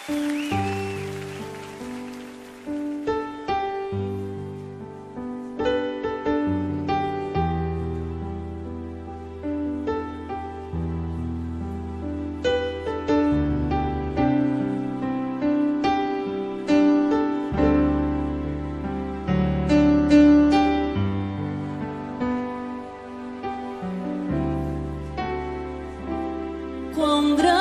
Quão grande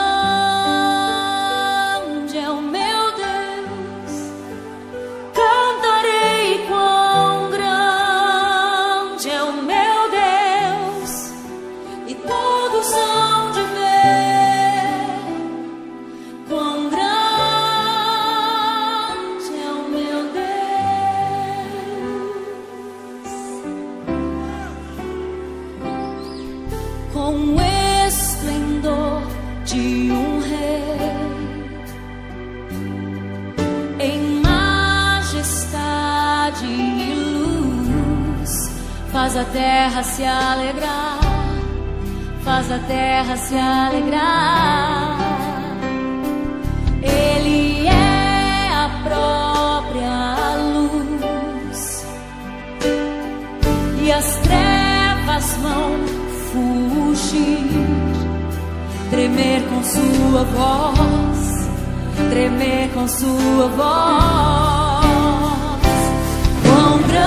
é o meu Deus, cantarei quão grande é o meu Deus, e todos hão de ver quão grande é o meu Deus. Com o esplendor de um rei, em majestade e luz, faz a terra se alegrar, faz a terra se alegrar. Ele é a própria luz, e as trevas vão fugir, tremer com sua voz, tremer com sua voz. Quão grande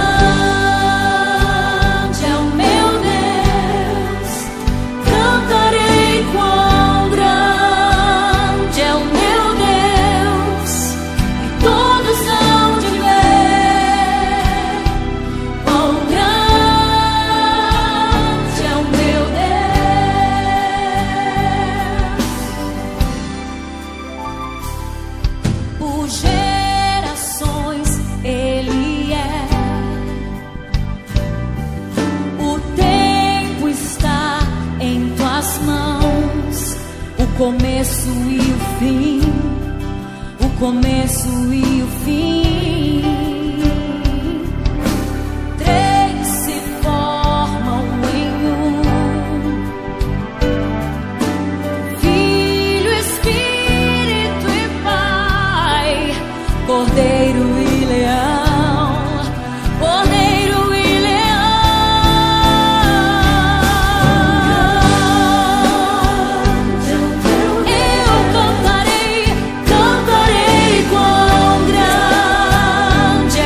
é o meu Deus, cantarei quão grande é o meu Deus, e todos hão de ver quão grande é o meu Deus. Por gerações Ele é, o tempo está em tuas mãos, o começo e o fim, o começo e o fim. Três se formam em um: Filho, Espírito e Pai, Cordeiro e Leão, Cordeiro e Leão. Eu cantarei, cantarei quão grande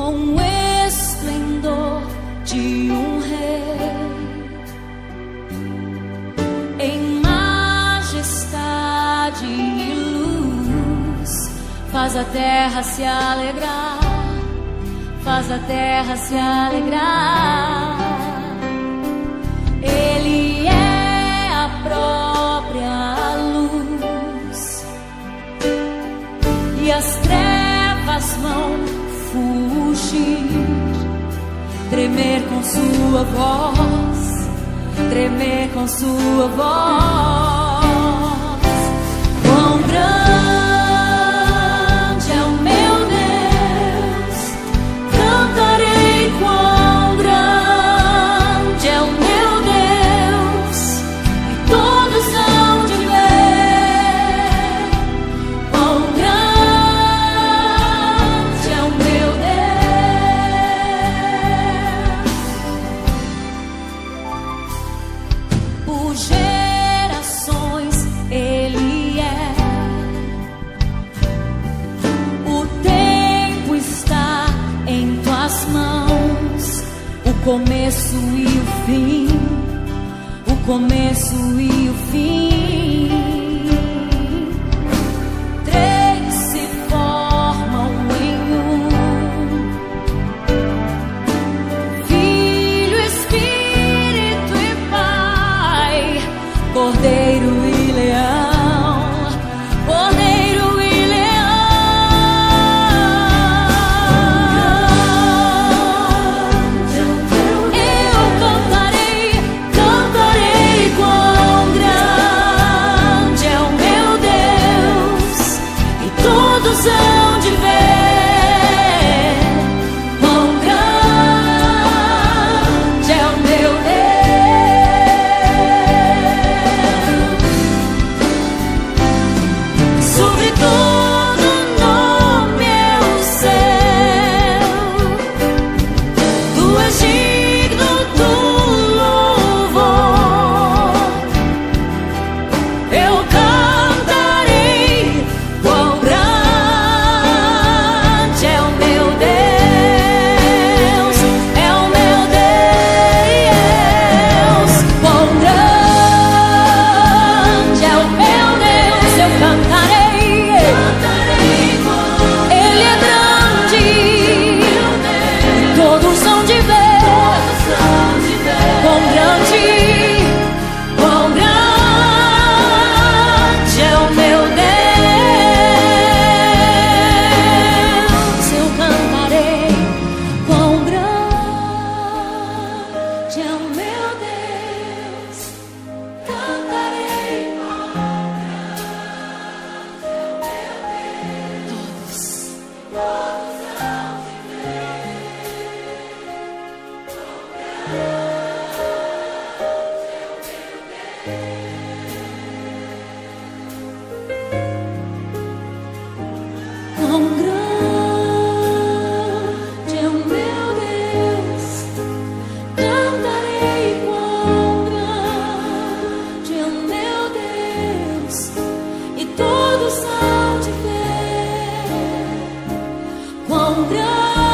com o esplendor de um rei, em majestade e luz, faz a terra se alegrar, faz a terra se alegrar. Ele é a própria luz, e as trevas vão fugir, tremer com sua voz, tremer com sua voz. Quão grande é o meu Deus, cantarei quão grande é o meu Deus, e todos hão de ver quão grande é o meu Deus. Por gerações Ele é, o tempo está em tuas mãos, o começo e o fim, o começo e o fim. Três se formam em um: Filho, Espírito e Pai, Cordeiro e Leão, Cordeiro e eu cantarei, cantarei quão grande é o meu Deus, e todos hão de ver quão grande é o meu Deus. Sobre todo nome é o céu, tu és digno do louvor. Eu cantarei quão grande é o meu Deus, é o meu Deus. Quão grande é o meu Deus, eu cantarei. Ele é grande, e todos hão de ver quão grande é o meu Deus. Eu cantarei quão grande é o meu Deus, cantarei quão grande é o meu Deus. Todos hão de quão grande é o meu Deus, cantarei quão grande é o meu Deus, e todos hão de ver quão grande